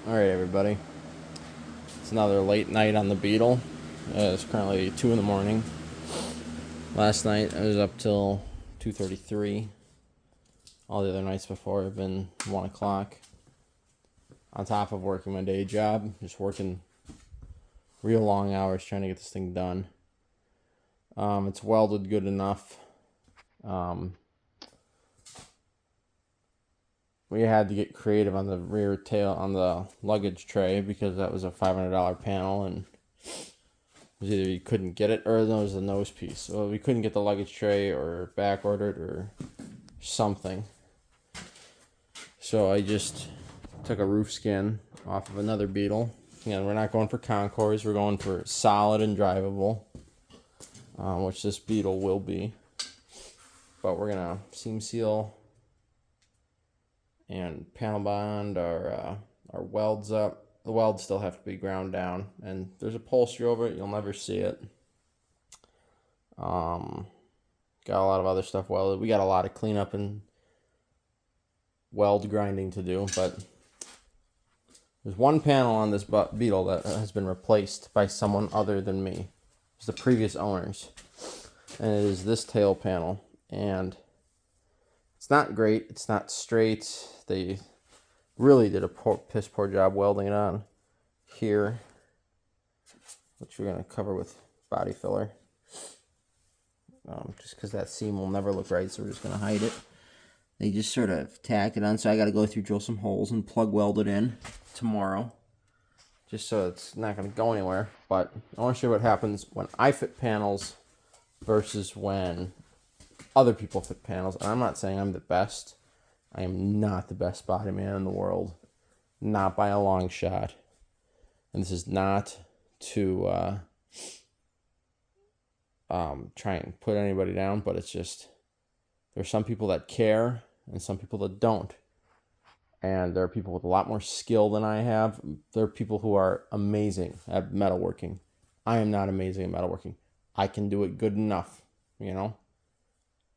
Alright, everybody. It's another late night on the Beetle. It's currently 2 in the morning. Last night I was up till 2:33. All the other nights before have been 1 o'clock. On top of working my day job, just working real long hours trying to get this thing done. It's welded good enough. We had to get creative on the rear tail on the luggage tray because that was a $500 panel, and it was either you couldn't get it or it was the nose piece. So we couldn't get the luggage tray or back ordered or something. So I just took a roof skin off of another Beetle. Again, we're not going for Concours, we're going for solid and drivable, which this Beetle will be. But we're gonna seam seal and panel bond our welds up. The welds still have to be ground down, and there's upholstery over it. You'll never see it. Got a lot of other stuff welded. We got a lot of cleanup and weld grinding to do, but there's one panel on this Beetle that has been replaced by someone other than me. It's the previous owners, and it is this tail panel, and it's not great. It's not straight. They really did a piss poor job welding it on here, which we're going to cover with body filler. Just because that seam will never look right, so we're just going to hide it. They just sort of tack it on, so I got to go through, drill some holes, and plug weld it in tomorrow, just so it's not going to go anywhere. But I want to show you what happens when I fit panels versus when other people fit panels. And I'm not saying I'm the best. I am not the best body man in the world, not by a long shot. And this is not to try and put anybody down, but it's just there's some people that care and some people that don't. And there are people with a lot more skill than I have. There are people who are amazing at metalworking. I am not amazing at metalworking. I can do it good enough, you know.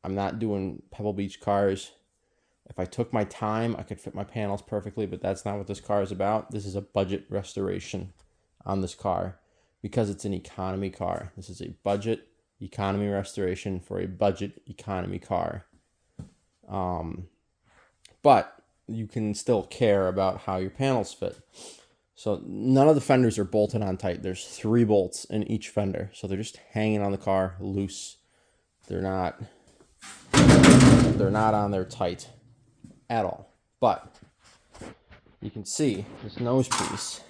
I'm not doing Pebble Beach cars. If I took my time, I could fit my panels perfectly, but that's not what this car is about. This is a budget restoration on this car because it's an economy car. This is a budget economy restoration for a budget economy car. But you can still care about how your panels fit. So none of the fenders are bolted on tight. There's 3 bolts in each fender. So they're just hanging on the car loose. They're not on there tight at all. But you can see this nose piece.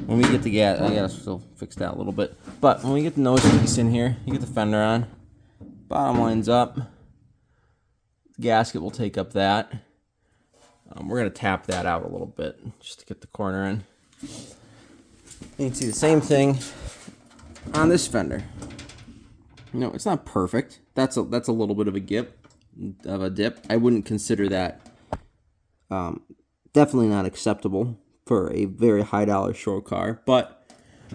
When we get the gas, I gotta still fix that a little bit. But when we get the nose piece in here, you get the fender on. Bottom line's up. The gasket will take up that. We're gonna tap that out a little bit just to get the corner in. You can see the same thing on this fender. You know, it's not perfect. That's a little bit of a dip. I wouldn't consider that definitely not acceptable for a very high dollar show car, but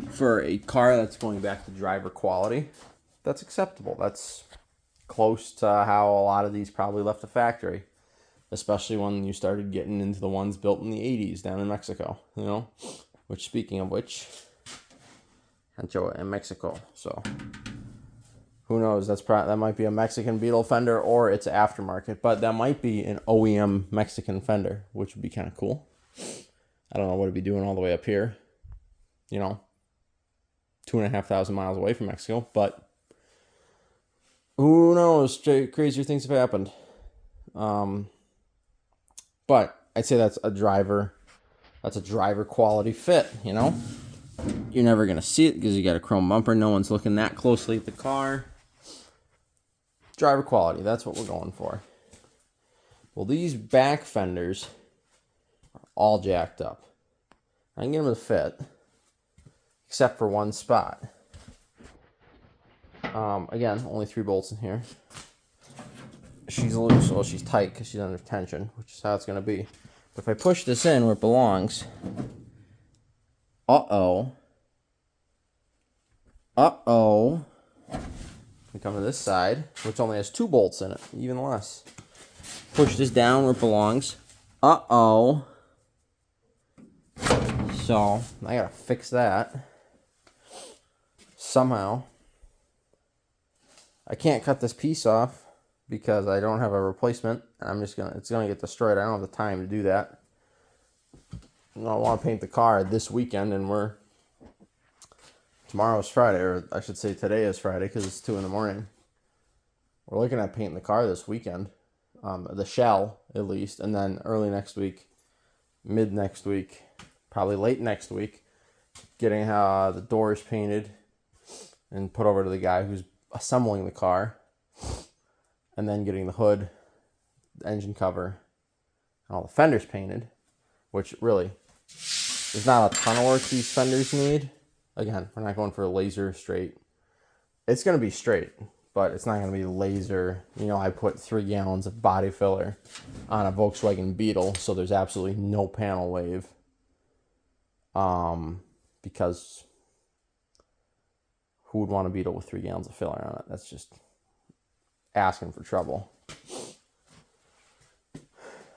for a car that's going back to driver quality, that's acceptable. That's close to how a lot of these probably left the factory, especially when you started getting into the ones built in the 80s down in Mexico, you know, which, speaking of which, Rancho in Mexico, so who knows? That might be a Mexican Beetle fender or it's aftermarket, but that might be an OEM Mexican fender, which would be kind of cool. I don't know what it'd be doing all the way up here, you know, 2,500 miles away from Mexico, but who knows? Crazier things have happened. But I'd say that's a driver quality fit, you know? You're never going to see it because you got a chrome bumper. No one's looking that closely at the car. Driver quality, that's what we're going for. Well, these back fenders are all jacked up. I can get them to fit, except for one spot. Again, only 3 bolts in here. She's loose, well, she's tight because she's under tension, which is how it's going to be. But if I push this in where it belongs, we come to this side, which only has 2 bolts in it, even less. Push this down where it belongs. So I gotta fix that somehow. I can't cut this piece off because I don't have a replacement. It's gonna get destroyed. I don't have the time to do that. I want to paint the car this weekend, and tomorrow's Friday, or I should say today is Friday because it's 2 a.m. We're looking at painting the car this weekend, the shell at least, and then early next week, mid next week, probably late next week, getting the doors painted and put over to the guy who's assembling the car, and then getting the hood, the engine cover, and all the fenders painted, which really, there's not a ton of work these fenders need. Again, we're not going for a laser straight. It's going to be straight, but it's not going to be laser. I put 3 gallons of body filler on a Volkswagen Beetle, so there's absolutely no panel wave. Because who would want a Beetle with 3 gallons of filler on it? That's just asking for trouble.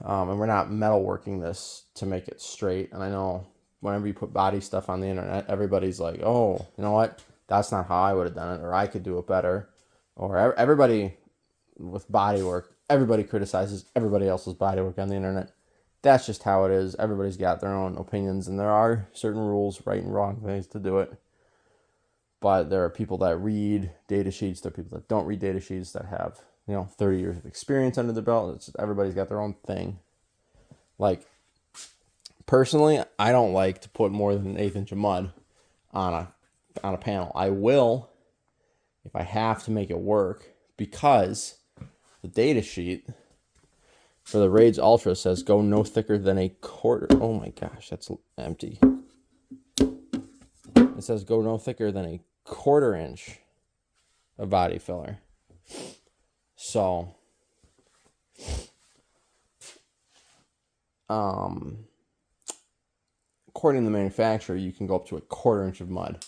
And we're not metalworking this to make it straight. And I know whenever you put body stuff on the internet, everybody's like, oh, you know what? That's not how I would have done it, or I could do it better. Or everybody with body work, everybody criticizes everybody else's body work on the internet. That's just how it is. Everybody's got their own opinions, and there are certain rules, right and wrong ways to do it. But there are people that read data sheets. There are people that don't read data sheets that have 30 years of experience under the belt. Everybody's got their own thing. Like, personally, I don't like to put more than an 1/8 inch of mud on a panel. I will if I have to make it work, because the data sheet for the Rage Ultra says go no thicker than a quarter. Oh my gosh, that's empty. It says go no thicker than a 1/4 inch of body filler. So, according to the manufacturer, you can go up to a 1/4 inch of mud.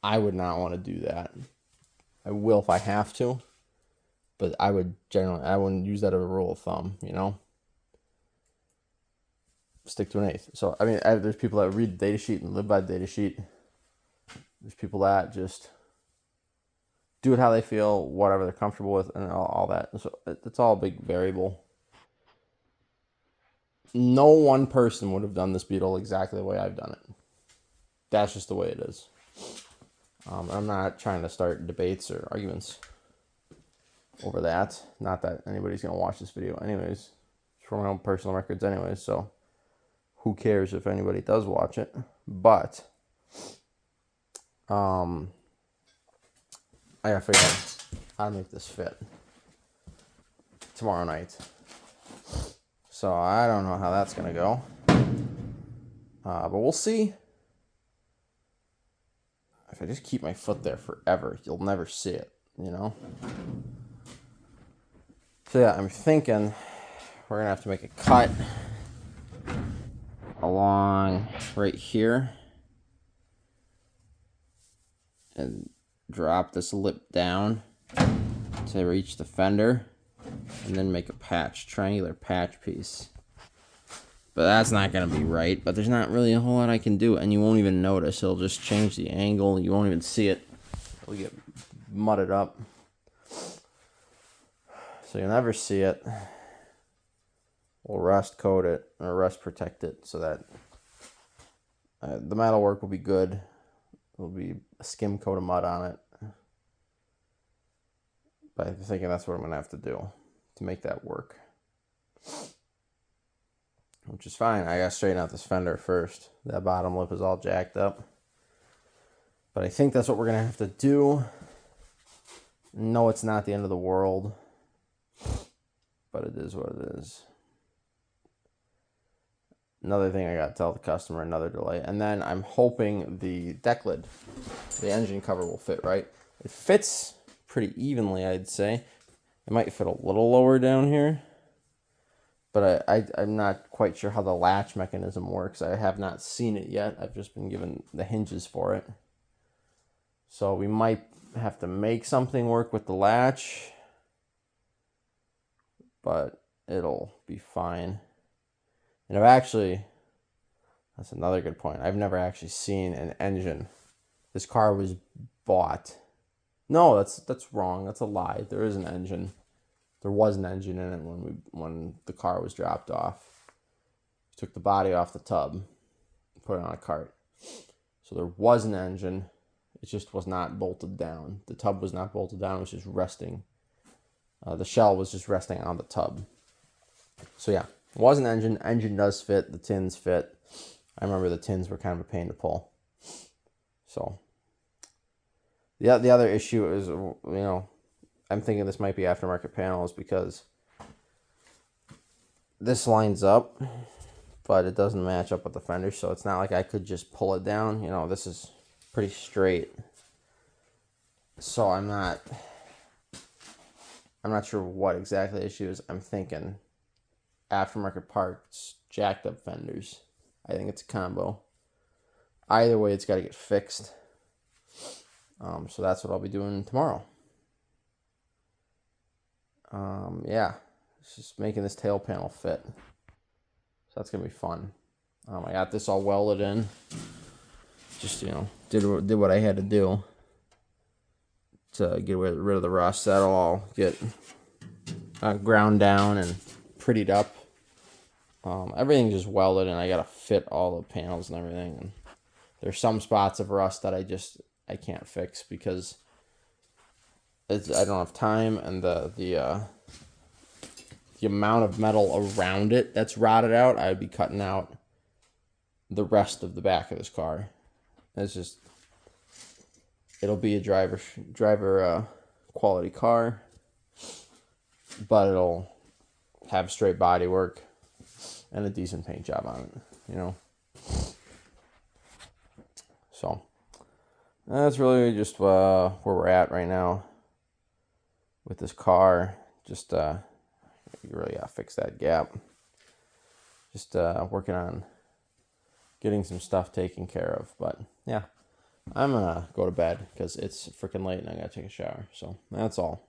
I would not want to do that. I will if I have to, but I wouldn't use that as a rule of thumb, Stick to an 1/8. So, there's people that read the data sheet and live by the data sheet. There's people that just do it how they feel, whatever they're comfortable with, and all that. So it's all a big variable. No one person would have done this Beetle exactly the way I've done it. That's just the way it is. I'm not trying to start debates or arguments over that. Not that anybody's going to watch this video anyways. It's for my own personal records anyways, so who cares if anybody does watch it. But I gotta figure out how to make this fit tomorrow night. So I don't know how that's gonna go. But we'll see. If I just keep my foot there forever, you'll never see it, So yeah, I'm thinking we're gonna have to make a cut along right here and drop this lip down to reach the fender, and then make a triangular patch piece. But that's not going to be right, but there's not really a whole lot I can do, and you won't even notice. It'll just change the angle. You won't even see it. It'll get mudded up. So you'll never see it. We'll rust coat it, or rust protect it, so that the metal work will be good. There'll be a skim coat of mud on it. But I'm thinking that's what I'm going to have to do to make that work. Which is fine. I got to straighten out this fender first. That bottom lip is all jacked up. But I think that's what we're going to have to do. No, it's not the end of the world. But it is what it is. Another thing I got to tell the customer, another delay. And then I'm hoping the deck lid, the engine cover, will fit right. It fits pretty evenly, I'd say. It might fit a little lower down here. But I'm not quite sure how the latch mechanism works. I have not seen it yet. I've just been given the hinges for it. So we might have to make something work with the latch. But it'll be fine. And I've actually That's another good point. I've never actually seen an engine. This car was bought. No, that's wrong. That's a lie. There is an engine. There was an engine in it when the car was dropped off. We took the body off the tub, put it on a cart. So there was an engine. It just was not bolted down. The tub was not bolted down. It was just resting. The shell was just resting on the tub. So yeah, it was an engine. Engine does fit. The tins fit. I remember the tins were kind of a pain to pull. So the other issue is, I'm thinking this might be aftermarket panels because this lines up, but it doesn't match up with the fender. So it's not like I could just pull it down. This is pretty straight. So I'm not sure what exactly the issue is. I'm thinking aftermarket parts, jacked up fenders. I think it's a combo. Either way, it's got to get fixed. So that's what I'll be doing tomorrow. Yeah, it's just making this tail panel fit. So that's gonna be fun. I got this all welded in. Just did what I had to do to get rid of the rust. That'll all get ground down and prettied up. Everything just welded, and I gotta fit all the panels and everything. And there's some spots of rust that I can't fix because I don't have time, and the amount of metal around it that's rotted out, I'd be cutting out the rest of the back of this car. It'll be a driver quality car, but it'll have straight body work and a decent paint job on it, So that's really just where we're at right now with this car. Just really fix that gap. Just working on getting some stuff taken care of. But yeah, I'm gonna go to bed because it's freaking late and I gotta take a shower. So that's all.